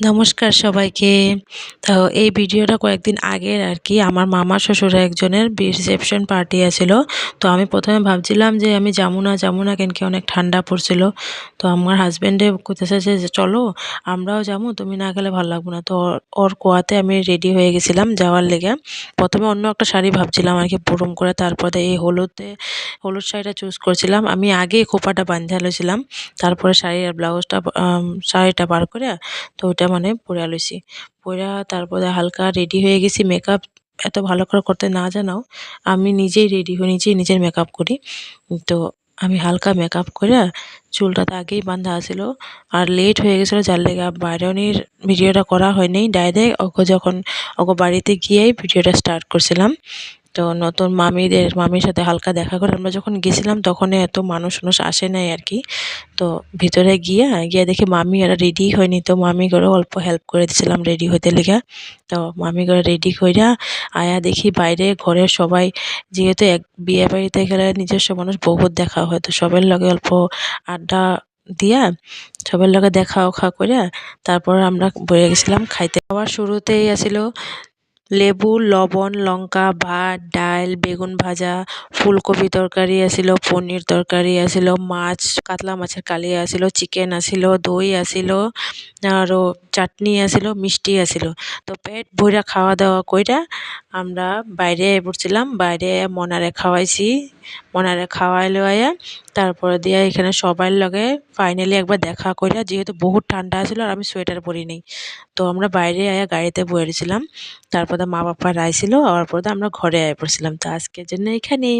নমস্কার সবাইকে। তো এই ভিডিওটা কয়েকদিন আগের আর কি। আমার মামা শ্বশুরের একজনের রিসেপশন পার্টি আছিল। তো আমি প্রথমে ভাবছিলাম যে আমি যাবো না কেন কি অনেক ঠান্ডা পড়ছিল। তো আমার হাজবেন্ডে কইতেছে যে চলো আমরাও যাবো, তুমি না গেলে ভালো লাগবে না। তো ওর কোয়াতে আমি রেডি হয়ে গেছিলাম যাওয়ার লেগে। প্রথমে অন্য একটা শাড়ি ভাবছিলাম আর কি পুরুম করে, তারপরে এই হলুদ শাড়িটা চুজ করছিলাম। আমি আগেই খোপাটা বাঁধা লইছিলাম, তারপরে শাড়ি আর ব্লাউজটা শাড়িটা বার করে তো ওইটা মানে পইড়া লইছি। পইড়া তারপরে হালকা রেডি হয়ে গেছি। মেকআপ এত ভালো করে করতে না জানাও, আমি নিজেই রেডি হই, নিজেই নিজের মেকআপ করি। তো আমি হালকা মেকআপ কইরা চুলটা তো আগেই বাঁধা আছিল। আর লেট হয়ে গেছিল যার লেগে বাইরনির ভিডিওটা করা হয় নাই। ডাইরেক্ট যখন বাড়িতে গিয়েই ভিডিওটা স্টার্ট করছিলাম। তো নতুন মামির সাথে হালকা দেখা করে আমরা যখন গেছিলাম তখন এত মানুষ আসে নাই আর কি। তো ভিতরে গিয়া দেখি মামি এরা রেডি হয়নি, তো মামি করে অল্প হেল্প করে দিছিলাম রেডি হইতে লেগা। তো মামি করে রেডি কইরা আয়া দেখি বাইরে ঘরের সবাই, যেহেতু এক বিয়ে বাড়িতে গেলে নিজস্ব মানুষ বহুত দেখা হয়, তো সবার লগে অল্প আড্ডা দিয়া সবার লগে দেখা ওখা কইরা তারপর আমরা বইয়া গেছিলাম খাইতে। খাওয়ার শুরুতেই আছিল লেবু, লবণ, লঙ্কা, ভাত, ডাইল, বেগুন ভাজা, ফুলকপি তরকারি আছিল, পনির তরকারি আছিল, মাছ কাতলা মাছের কালিয়া আছিল, চিকেন আছিল, দই আছিল, আরও চাটনি আছিল, মিষ্টি আছিল। তো পেট ভইরা খাওয়া দাওয়া কইরা আমরা বাইরে আইয়া পড়ছিলাম। বাইরে আইয়া মনারে খাওয়াইছি। মনারে খাওয়াই লইয়া তারপরে দিয়া এখানে সবার লগে ফাইনালি একবার দেখা কইরা, যেহেতু বহুত ঠান্ডা আছিল আর আমি সোয়েটার পরি নাই। তো আমরা বাইরে আইয়া গাড়িতে বইয়া রইছিলাম। তারপরে মা বাপ্পারা আইছিল, আওয়ার পরে আমরা ঘরে আইয়া পড়ছিলাম। তো আজকের জন্য এখানেই।